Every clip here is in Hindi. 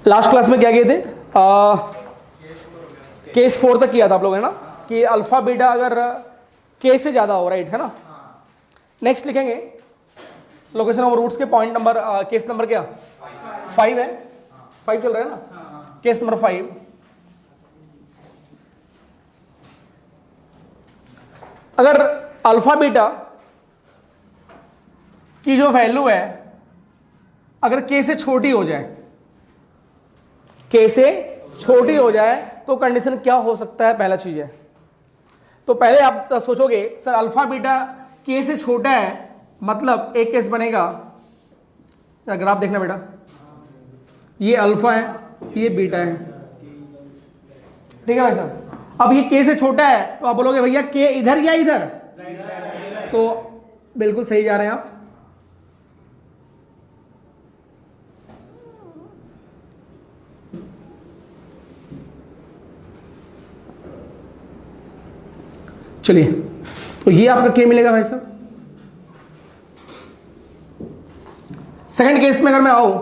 लास्ट क्लास में क्या किए थे, केस 4 तक किया था आप लोग, है ना, कि अल्फा बीटा अगर के से ज्यादा हो, राइट, है ना। नेक्स्ट लिखेंगे लोकेशन ऑफ रूट्स के पॉइंट नंबर, केस नंबर क्या 5 है, 5 चल रहा है ना, केस नंबर 5। अगर अल्फा बीटा की जो वैल्यू है अगर के से छोटी हो जाए, के से छोटी हो जाए तो कंडीशन क्या हो सकता है, पहला चीज है। तो पहले आप सोचोगे सर अल्फा बीटा के से छोटा है, मतलब एक केस बनेगा, ग्राफ देखना बेटा, ये अल्फा है, ये बीटा है, ठीक है भाई साहब। अब ये के से छोटा है तो आप बोलोगे भैया के इधर या इधर, तो बिल्कुल सही जा रहे हैं आप। चलिए, तो ये आपका के मिलेगा भाई साहब। सेकंड केस में अगर मैं आऊं,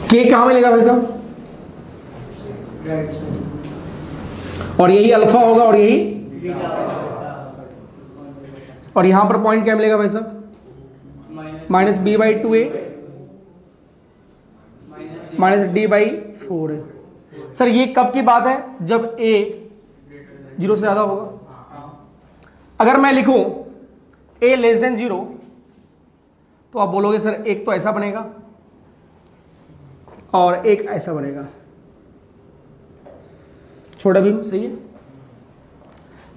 के कहां मिलेगा भाई साहब, और यही अल्फा होगा और यही बीटा, और यहां पर पॉइंट क्या मिलेगा भाई साहब, minus B by 2a minus D by 4a। Sir ये कब की बात है, जब a 0 से ज्यादा होगा। अगर मैं लिखूं a लेस देन 0 तो आप बोलोगे सर एक तो ऐसा बनेगा और एक ऐसा बनेगा, छोटा भी सही है।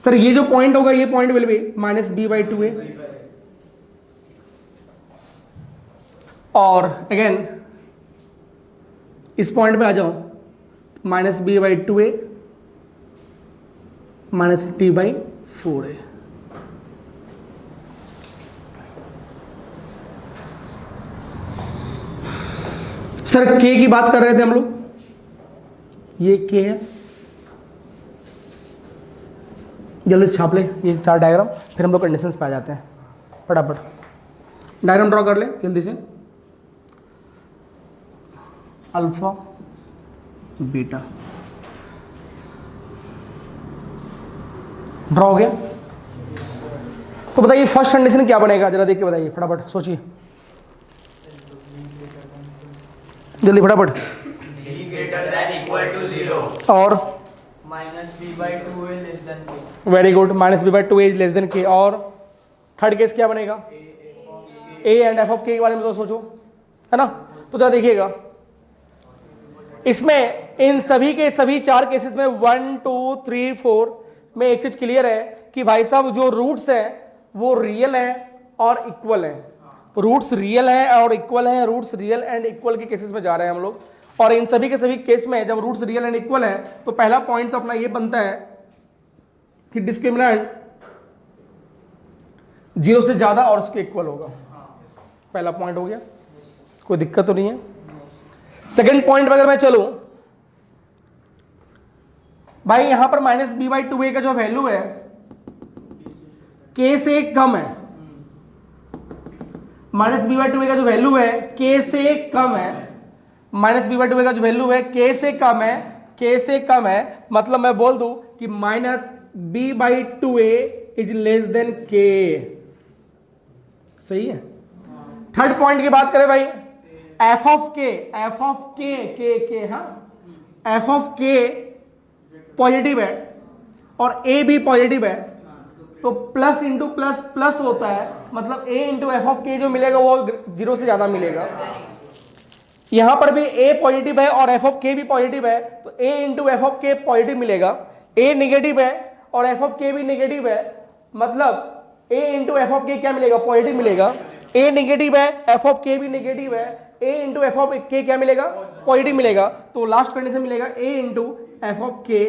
सर ये जो पॉइंट होगा ये point will be minus B by 2a, और अगेन इस पॉइंट पे आ जाओ, minus B by 2a minus T by 4a। Sir K की बात कर रहे थे हम लोग, ये के है, जल्दी से छाप ले ये 4 डायग्राम, फिर हम लोग कंडीशंस पे आ जाते हैं। फटाफट डायग्राम ड्रॉ कर ले जल्दी से, अल्फा बीटा ड्रॉ हो गया। तो बताइए फर्स्ट कंडीशन क्या बनेगा, जरा देख के बताइए, फटाफट सोचिए जल्दी फटाफट। और minus B by 2a less than K. Very good, minus B by 2a is less than K. और थर्ड केस क्या बनेगा, a एंड f ऑफ के बारे में तो सोचो, है ना। तो जरा देखिएगा इसमें इन सभी के सभी 4 केसेस में 1 2 3 4 में एक चीज क्लियर है कि भाई साहब जो रूट्स हैं वो रियल हैं और इक्वल हैं। रूट्स रियल हैं और इक्वल हैं, रूट्स रियल एंड इक्वल के केसेस में जा रहे हैं हम लोग। और इन सभी के सभी केस में जब रूट्स रियल एंड इक्वल है तो पहला पॉइंट तो अपना ये बनता है कि डिस्क्रिमिनेंट 0 से ज्यादा और उसके इक्वल होगा। पहला पॉइंट हो गया, कोई दिक्कत तो नहीं है। सेकेंड पॉइंट पर अगर मैं चलूं भाई, यहां पर माइनस बी बाई 2a का जो वैल्यू है के से कम है, माइनस बी बाई 2a का जो वैल्यू है के से कम है, माइनस बी बाई 2a का जो वैल्यू है के से कम है, के से कम है, मतलब मैं बोल दूं कि minus B by 2a is less than K. सही है। थर्ड पॉइंट की बात करें भाई, एफ ऑफ के हाँ, एफ ऑफ के पॉजिटिव है और ए भी पॉजिटिव है, तो प्लस इंटू प्लस प्लस होता है, मतलब a इंटू एफ ऑफ के जो मिलेगा वो 0 से ज्यादा मिलेगा। यहां पर भी a पॉजिटिव है और एफ ऑफ के भी पॉजिटिव है, तो a इंटू एफ ऑफ के पॉजिटिव मिलेगा। a निगेटिव है और एफ ऑफ के भी निगेटिव है, मतलब a इंटू एफ ऑफ के क्या मिलेगा, पॉजिटिव मिलेगा। a निगेटिव है, एफ ऑफ के भी निगेटिव है, a इंटू एफ ऑफ के क्या मिलेगा, पॉजिटिव मिलेगा। तो लास्ट कंडीशन मिलेगा a इंटू एफ ऑफ के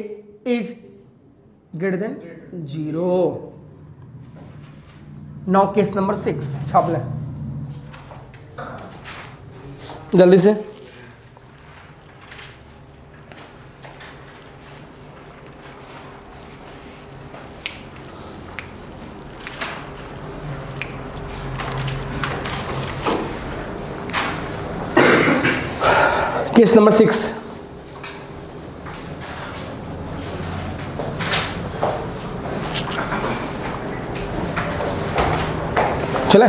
is greater than 0। Now case number 6 छाप लें। जल्दी से। Case number 6। चले,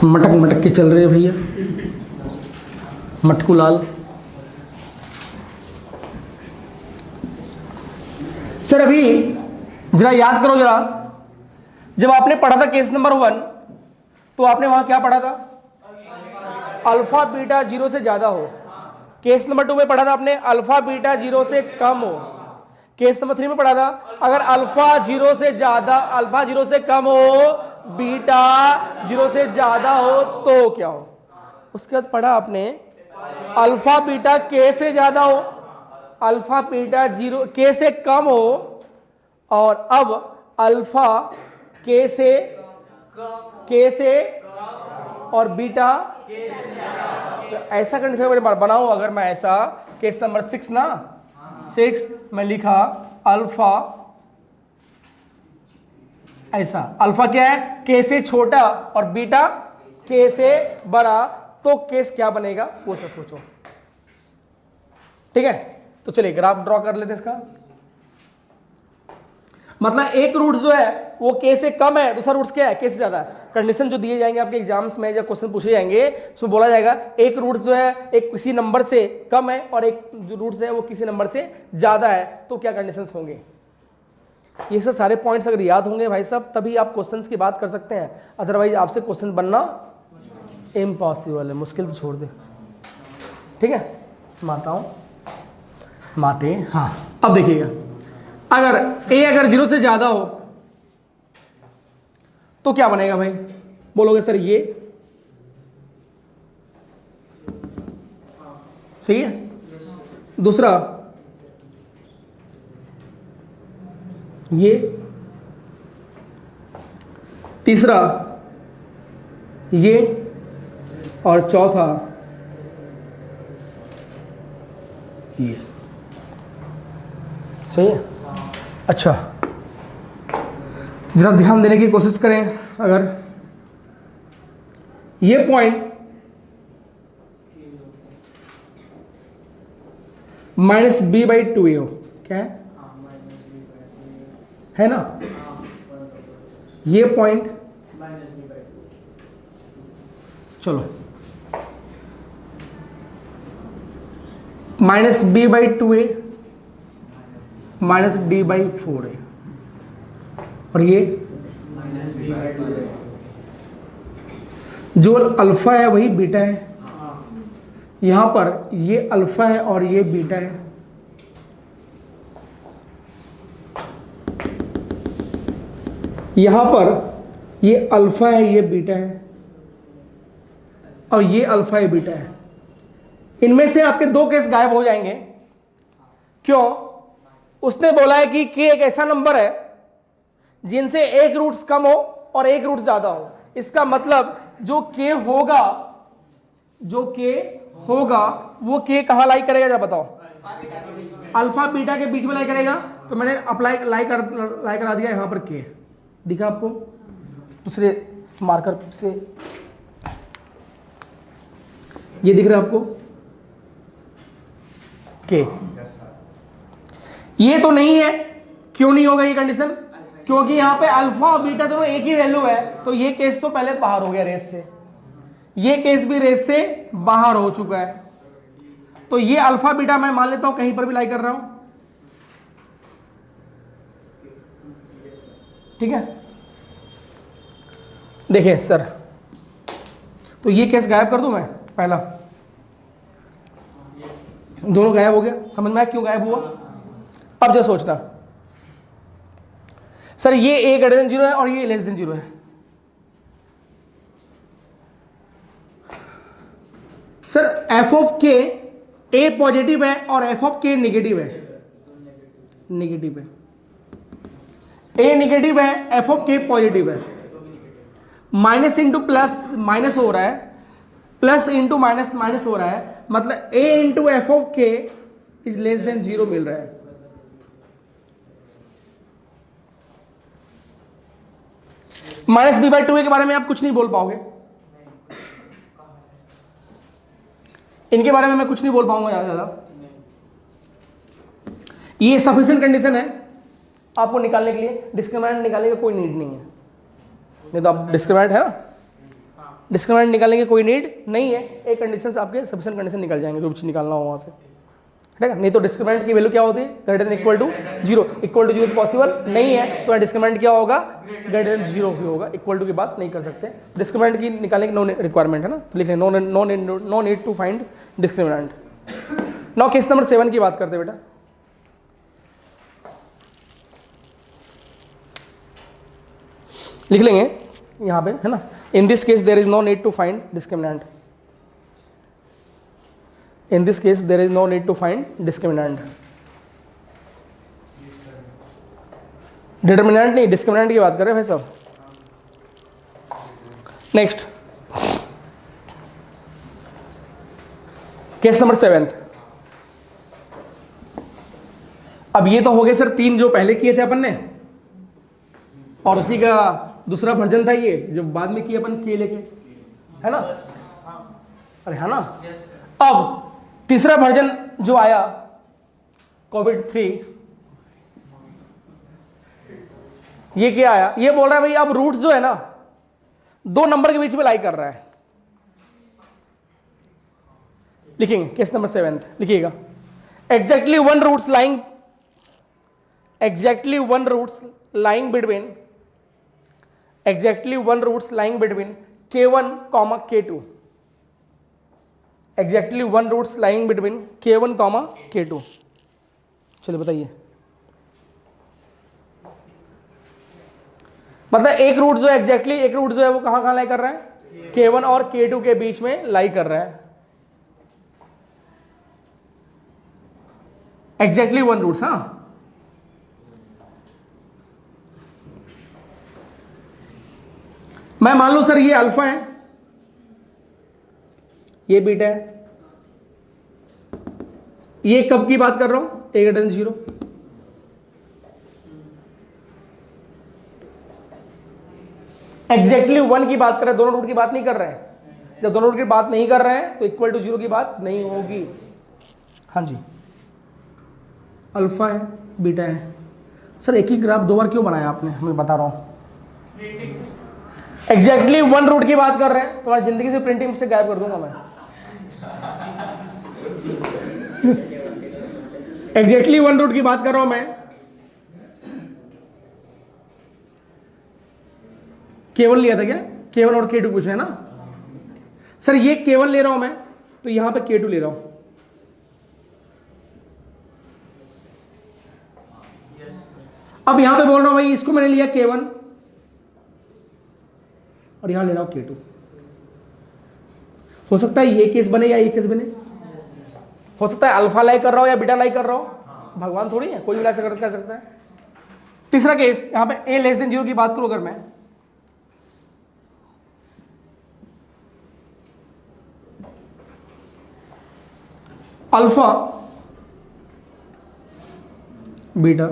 मटक मटक के चल रहे हैं भैया, मटकू लाल। सर अभी जरा याद करो जरा, जब आपने पढ़ा था केस नंबर 1 तो आपने वहां क्या पढ़ा था? अल्फा बीटा 0 से ज्यादा हो। केस नंबर 2 में पढ़ा था आपने अल्फा बीटा 0 से कम हो। केस नंबर 3 में पढ़ा था अगर अल्फा 0 से ज्यादा, अल्फा 0 से कम हो, बीटा 0 से ज्यादा हो तो क्या हो। उसके बाद पढ़ा आपने अल्फा बीटा के से ज्यादा हो, अल्फा बीटा 0 के से कम हो, और अब अल्फा के से और बीटा। तो ऐसा कंडीशन बनाओ, अगर मैं ऐसा केस नंबर 6 ना, 6 में लिखा अल्फा, ऐसा अल्फा क्या है? के से छोटा और बीटा के से बड़ा, तो केस क्या बनेगा वो सब सोचो। ठीक है, तो चलिए ग्राफ ड्रॉ कर लेते हैं इसका। मतलब एक रूट जो है वो के से कम है, दूसरा रूट क्या है? के से ज्यादा है। कंडीशन जो दिए जाएंगे आपके एग्जाम्स में या क्वेश्चन पूछे जाएंगे उसमें बोला जाएगा एक रूट जो है एक किसी नंबर से कम है और एक जो रूट है वो किसी नंबर से ज्यादा है, तो क्या कंडीशंस होंगे। ये सब सारे पॉइंट्स अगर याद होंगे भाई साहब तभी आप क्वेश्चंस की बात कर सकते हैं, अदरवाइज आपसे क्वेश्चन बनना इम्पॉसिबल है। मुश्किल तो छोड़ दे। ठीक है माताओं, माते, हाँ अब देखिएगा, अगर a अगर 0 से ज्यादा हो तो क्या बनेगा भाई? बोलोगे सर ये सही है। दूसरा ये, तीसरा ये, और चौथा ये। सही है। अच्छा जरा ध्यान देने की कोशिश करें, अगर ये पॉइंट -b/2a हो, क्या है ना? ये पॉइंट, चलो -b/2a -d/4a, और ये जो अल्फा है वही बीटा है। यहां पर ये अल्फा है और ये बीटा है। यहां पर ये अल्फा है, ये बीटा है, और ये अल्फा है, बीटा है। इनमें से आपके 2 केस गायब हो जाएंगे। क्यों? उसने बोला है कि के एक ऐसा नंबर है जिनसे एक रूट्स कम हो और एक रूट्स ज्यादा हो। इसका मतलब जो के होगा, जो के होगा वो के कहां लाई करेगा जरा बताओ? अल्फा बीटा के बीच में लाई करेगा। तो मैंने अप्लाई लाई करा दिया यहां पर के, दिखा आपको दूसरे मार्कर से, ये दिख रहा है आपको के। ये तो नहीं है, क्यों नहीं होगा ये कंडीशन? क्योंकि यहां पे अल्फा और बीटा दोनों एक ही वैल्यू है, तो ये केस तो पहले बाहर हो गया रेस से, ये केस भी रेस से बाहर हो चुका है। तो ये अल्फा बीटा मैं मान लेता हूं कहीं पर भी लाई कर रहा हूं। ठीक है, देखिए सर, तो ये केस गायब कर दूं मैं पहला, दोनों गायब हो गया। समझ में आया क्यों गायब हुआ? अब जो सोचना सर, ये a ग्रेटर देन 0 है और ये लेस देन 0 है। Sir f of k a positive है और f ऑफ k नेगेटिव है, नेगेटिव है। ए नेगेटिव है, एफ ऑफ के पॉजिटिव है, माइनस इंटू प्लस माइनस हो रहा है, प्लस इंटू माइनस माइनस हो रहा है, मतलब ए इंटू एफ ऑफ के इज लेस देन 0 मिल रहा है। माइनस बी बाई टू ए के बारे में आप कुछ नहीं बोल पाओगे, इनके बारे में मैं कुछ नहीं बोल पाऊंगा ज्यादा। ये सफिशिएंट कंडीशन है आपको निकालने के लिए, डिस्क्रिमिनेंट निकालने का कोई नीड नहीं है। नहीं तो आप डिस्क्रिमिनेंट है ना, डिस्क्रिमिनेंट निकालने की कोई नीड नहीं है, एक कंडीशन से आपके सफिशिएंट कंडीशन निकल जाएंगे जो कुछ निकालना हो वहां से, ठीक है। नहीं तो डिस्क्रिमिनेंट की वैल्यू क्या होती है, greater than equal to 0, equal to 0 possible नहीं है, तो डिस्क्रिमिनेंट क्या होगा, ग्रेटर देन 0 ही होगा, इक्वल टू की बात नहीं कर सकते। डिस्क्रिमिनेंट की निकालने की नो रिक्वायरमेंट है ना, तो लिख लें no need to find discriminant. Now case number 7 की बात करते हैं बेटा। लिख लेंगे यहां पे, है ना, in this case there is no need to find discriminant, in this case there is no need to find discriminant. Determinant नहीं, डिस्क्रिमिनेंट की बात कर रहे हैं भाई साहब। Next case number 7। अब ये तो हो गए सर 3 जो पहले किए थे अपन ने, और उसी का दूसरा वर्जन था ये जो बाद में किए अपन के लेके, है ना, अरे है ना। अब तीसरा वर्जन जो आया कोविड 3, ये क्या आया, ये बोल रहा है भाई अब रूट्स जो है ना 2 नंबर के बीच में लाई कर रहा है। लिखेंगे केस नंबर 7 लिखिएगा, exactly one roots lying between exactly one roots lying between k1 comma k2, exactly one roots lying between k1 comma k2। चलिए बताइए, मतलब एक रूट जो है एग्जैक्टली एक रूट जो है वो कहां कहां लाई कर रहा है, k1 और k2 के बीच में लाई कर रहा है। एग्जैक्टली वन रूट्स, हाँ, मैं मान लो सर ये अल्फा है, ये बीटा है, ये कब की बात कर रहा हूं, ए ग्रेटर देन 0। एग्जैक्टली 1 की बात कर रहे हैं, दोनों रूट की बात नहीं कर रहे हैं। जब दोनों रूट की बात नहीं कर रहे हैं तो इक्वल टू 0 की बात नहीं होगी। हाँ जी, अल्फा है बीटा है। सर एक ही ग्राफ 2 बार क्यों बनाया आपने, मैं बता रहा हूं। एग्जैक्टली वन रूट की बात कर रहे हैं, तुम्हारी जिंदगी से प्रिंटिंग मिस्टेक गायब कर दूंगा मैं। एग्जैक्टली वन रूट की बात कर रहा हूं मैं, केवल लिया था क्या, केवल और K2 पूछ रहे हैं ना सर, ये केवल ले रहा हूं मैं तो यहां पे K2 ले रहा हूं। अब यहां पे बोल रहा हूं भाई इसको मैंने लिया K1 और यहां ले रहा हूं K2। हो सकता है ये केस बने या ये केस बने, हो सकता है अल्फा लाई कर रहा हो या बीटा लाई कर रहा हो, भगवान थोड़ी है, कोई भी लाई कर सकता है। तीसरा केस यहां पे a लेस देन 0 की बात करूं अगर मैं, alpha beta,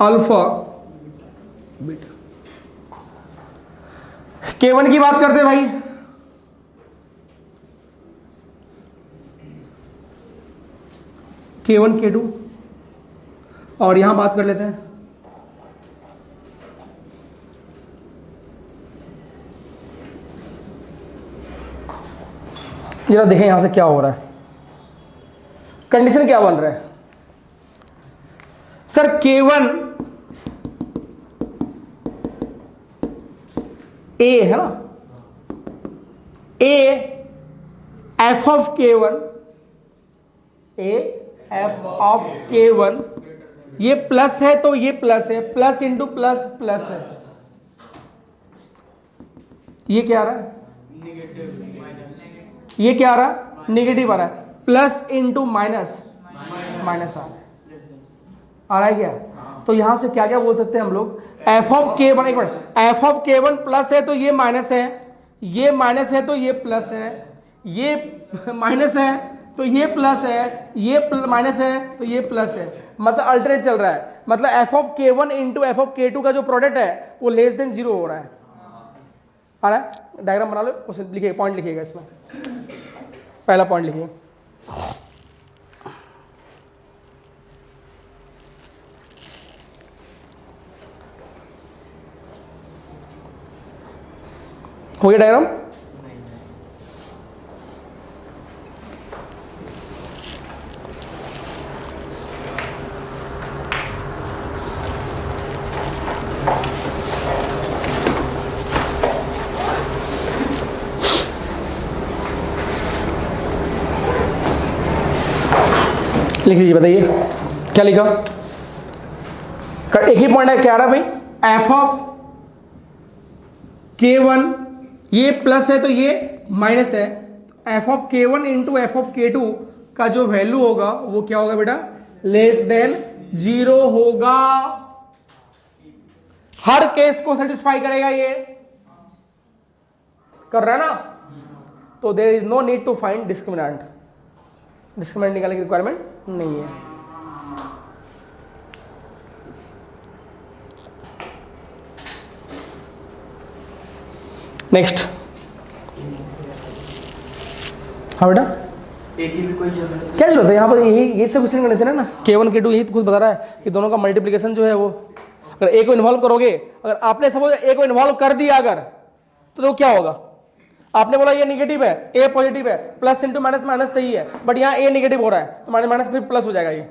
alpha beta, K1 की बात करते भाई, K1 K2, और यहां बात कर लेते हैं जरा देखें यहां से क्या हो रहा है, कंडीशन क्या बन रहा है सर। K1 A है ना, A f of K1, A f of K1, ये प्लस है तो ये प्लस है, प्लस इंटू प्लस प्लस है, ये क्या आ रहा है, ये क्या आ रहा है, नेगेटिव आ रहा है, प्लस इंटू माइनस माइनस आ रहा है क्या। तो यहां से क्या क्या बोल सकते हैं हम लोग, एफ ऑफ के वन, एक मिनट, एफ ऑफ के वन प्लस है तो ये माइनस है, ये माइनस है तो ये प्लस है, ये माइनस है तो ये प्लस है, ये माइनस है तो ये प्लस है, मतलब अल्टरनेट चल रहा है, मतलब एफ ऑफ के वन इंटू एफ ऑफ के टू का जो प्रोडक्ट है वो लेस देन जीरो हो रहा है। आ रहा है, डायग्राम बना लो, उसे लिखिए, पॉइंट लिखिएगा इसमें, पहला पॉइंट लिखिए, हो गया डायग्राम। लिख लीजिए, बताइए क्या लिखा। एक ही पॉइंट है, क्या आ रहा है भाई, एफ ऑफ के वन, ये प्लस है तो ये माइनस है, एफ ऑफ के वन इंटू एफ ऑफ के टू का जो वैल्यू होगा वो क्या होगा बेटा, लेस देन जीरो होगा। हर केस को सेटिस्फाई करेगा, ये कर रहा है ना, तो there is no need to find discriminant, discriminant निकालने की रिक्वायरमेंट नहीं है। नेक्स्ट, हाँ बेटा, एक की भी कोई जरूरत नहीं। क्या जरूरत है यहाँ पर, यही सब क्वेश्चन करने से ना, K1 K2 यही तो खुद बता रहा है कि दोनों का मल्टीप्लिकेशन जो है वो, अगर ए को इन्वॉल्व करोगे, अगर आपने सपोज ए को इन्वॉल्व कर दिया अगर, तो क्या होगा, आपने बोला ये निगेटिव है, ए पॉजिटिव है, प्लस इंटू माइनस माइनस सही है, बट यहाँ ए निगेटिव हो रहा है तो माइनस माइनस फिर प्लस हो जाएगा, ये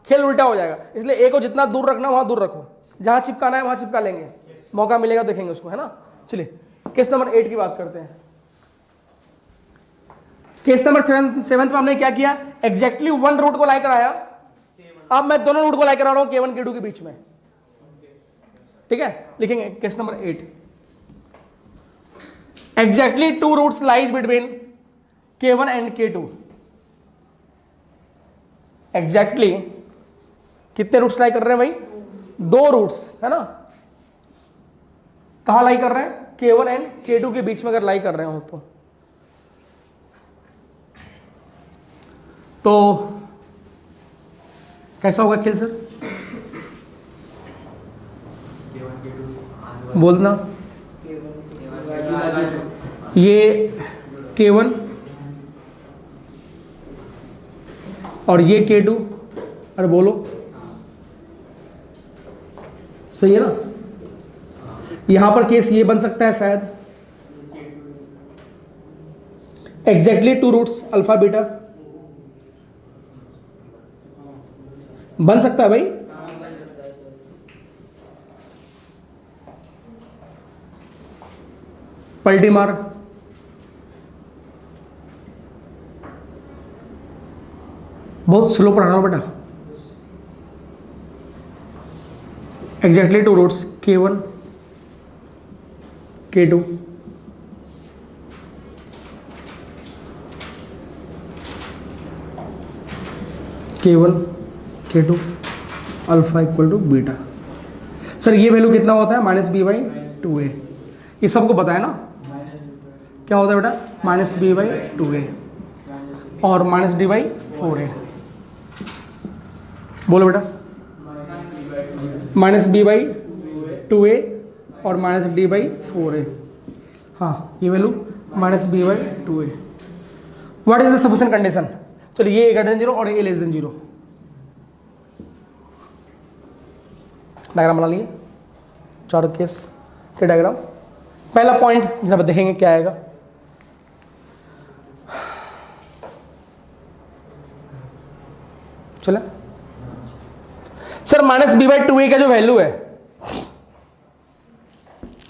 खेल उल्टा हो जाएगा। इसलिए ए को जितना दूर रखना वहां दूर रखो, जहां चिपकाना है वहां चिपका लेंगे, मौका मिलेगा देखेंगे उसको, है ना। चलिए केस नंबर 8 की बात करते हैं। केस नंबर 7 में हमने क्या किया, एग्जैक्टली वन रूट को लाई कराया, अब मैं दोनों रूट को लाई करा रहा हूं K1 K2 के बीच में, ठीक है। लिखेंगे case number 8, exactly two roots lies between K1 and K2, exactly कितने रूट्स लाई कर रहे हैं भाई, दो रूट्स, है ना। कहां लाई कर रहे हैं, K1 एंड K2 के बीच में अगर लाई कर रहे हो तो कैसा होगा खेल सर, बोलना, ये K1 और ये K2, अरे बोलो, सही है ना। यहां पर केस ये बन सकता है शायद, exactly two roots alpha beta, बन सकता है भाई, पलटी मार, बहुत स्लो पढ़ा रहा हूं बेटा, exactly two roots K1 K2, K1 K2 alpha equal to beta. Sir ये वैल्यू कितना होता है, -b/2a, ये सबको पता है ना, क्या होता है बेटा, -b/2a और -d/4a, बोलो बेटा, -b/2a और -d/4a, हाँ ये value -b/2a। What is the sufficient condition, चलिए ये ग्रेटर देन 0 और ये लेस देन 0, डायग्राम बना लिए, चारों केस के डायग्राम। पहला पॉइंट जब देखेंगे क्या आएगा, चले सर, -b/2a का जो वैल्यू है,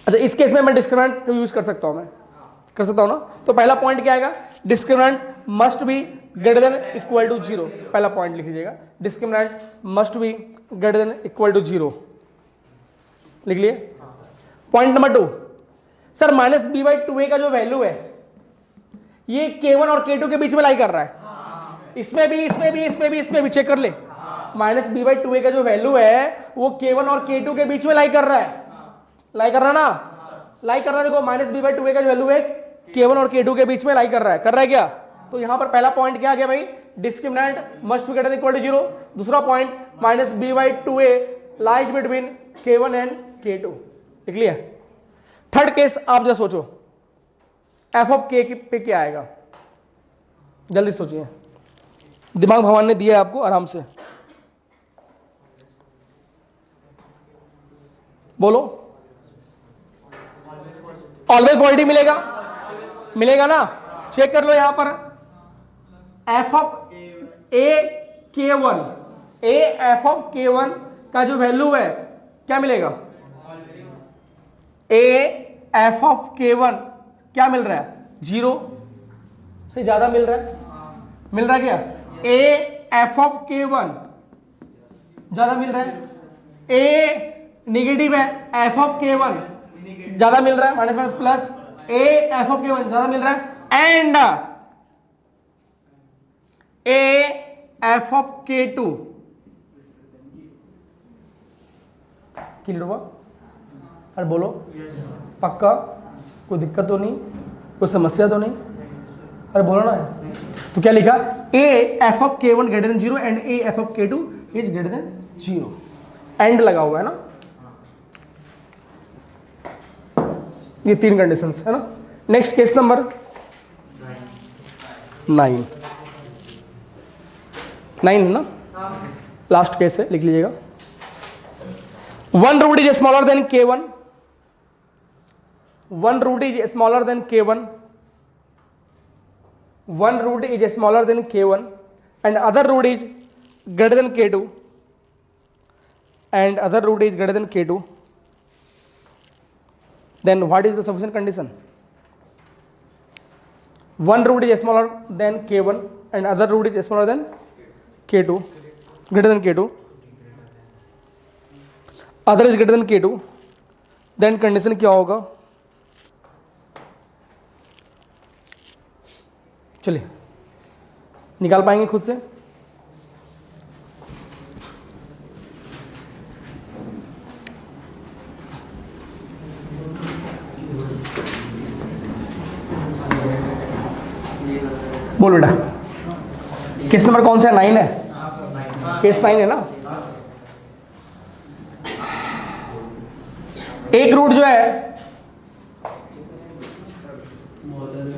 अच्छा इस केस में मैं डिस्क्रिमिनेंट यूज कर सकता हूं, मैं कर सकता हूं ना। तो पहला पॉइंट क्या आएगा, discriminant must be greater than equal to 0, पहला पॉइंट लिख लीजिएगा, discriminant must be greater than equal to 0, लिख लिए। पॉइंट नंबर 2, सर -b/2a का जो वैल्यू है ये K1 और K2 के बीच में लाई कर रहा है, इसमें भी चेक कर ले, माइनस बी बाई टू ए का जो वैल्यू है वो K1 और K2 के बीच में लाई कर रहा है, लाई कर रहा है ना, लाई कर रहा है। देखो माइनस बी बाई टू ए का जो वैल्यू है K1 और K2 के बीच में लाई कर रहा है क्या? तो यहां पर पहला पॉइंट क्या आ गया भाई, discriminant must be greater than equal to 0। दूसरा point minus B by two A lies between K1 and K2। लिख लिया। थर्ड केस आप जरा सोचो, एफ ऑफ के पे क्या आएगा, जल्दी सोचिए, दिमाग भगवान ने दिया है आपको, आराम से बोलो। ऑलवेज पॉजिटिव मिलेगा, मिलेगा ना, चेक कर लो यहां पर F of A K1, A F of K1 का जो वैल्यू है क्या मिलेगा, ए एफ ऑफ K1 क्या मिल रहा है, 0 से ज्यादा मिल रहा है, मिल रहा है क्या, ए एफ ऑफ K1 ज्यादा मिल रहा है, ए निगेटिव है, एफ ऑफ K1 ज्यादा मिल रहा है, minus minus plus, A F of K1 ज्यादा मिल रहा है, and A F of K2 clear हुआ? अरे बोलो पक्का, कोई दिक्कत तो नहीं, कोई समस्या तो नहीं? अरे बोलो ना। तो क्या लिखा, A F of K1 greater than 0 and A F of K2 is greater than 0, and लगा हुआ है ना, ये तीन कंडीशंस है ना। नेक्स्ट केस नंबर 9 है ना, लास्ट केस है, लिख लीजिएगा। One root is smaller than K1, one root is smaller than K1, one root is smaller than K1 and other root is greater than K2, and other root is greater than K2, then what is the sufficient condition? One root is smaller than K1 and other root is smaller than K2, greater than K2, other is greater than K2, then condition क्या होगा? चलिए निकाल पाएंगे खुद से? बोल बेटा, केस नंबर कौन सा है, 9 है, केस 9 है ना। एक रूट जो है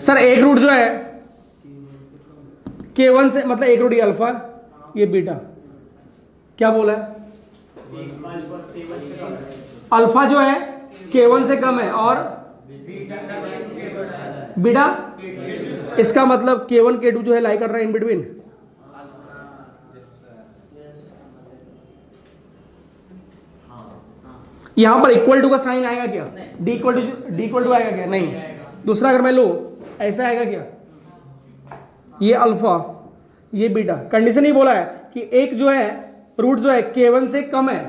सर, एक रूट जो है K1 से, मतलब एक रूट ये अल्फा, ये बीटा, क्या बोला है, अल्फा जो है K1 से कम है और बीटा, इसका मतलब K1 K2 जो है लाई कर रहा है इन बिटवीन। यहां पर इक्वल टू का साइन आएगा क्या, डी इक्वल टू आएगा क्या, नहीं। दूसरा अगर मैं लूं ऐसा आएगा क्या, ये अल्फा ये बीटा, कंडीशन ही बोला है कि एक जो है रूट जो है K1 से कम है,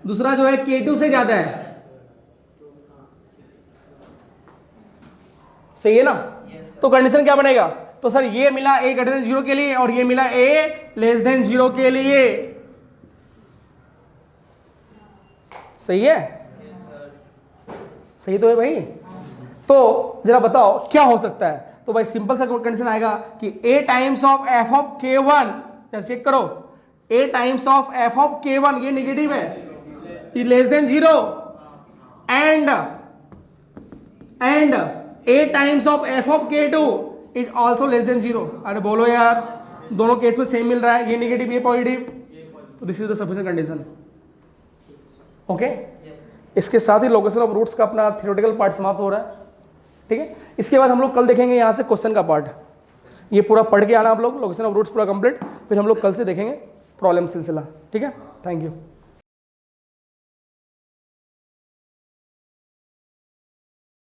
दूसरा जो है K2 से ज्यादा है, सही है ना। तो कंडीशन क्या बनेगा, तो सर ये मिला a ग्रेटर देन 0 के लिए और ये मिला a लेस देन 0 के लिए, सही है, सही तो है भाई। तो जरा बताओ क्या हो सकता है, तो भाई सिंपल सा कंडीशन आएगा कि a times of f of K1, check करो, a times of f of K1 ये नेगेटिव है, ये less than 0, and a times of f of K2 is also less than 0। अरे बोलो यार, दोनों केस में सेम मिल रहा है, ये नेगेटिव ये पॉजिटिव, तो this is the sufficient condition. Okay, इसके साथ ही लोकेशन ऑफ रूट्स का अपना थ्योरेटिकल पार्ट समाप्त हो रहा है, ठीक है। इसके बाद हम लोग कल देखेंगे यहाँ से क्वेश्चन का पार्ट, ये पूरा पढ़ के आना आप लोग, लोकेशन ऑफ रूट्स पूरा कंप्लीट, फिर हम लोग कल से देखेंगे प्रॉब्लम सिलसिला, ठीक है। Thank you.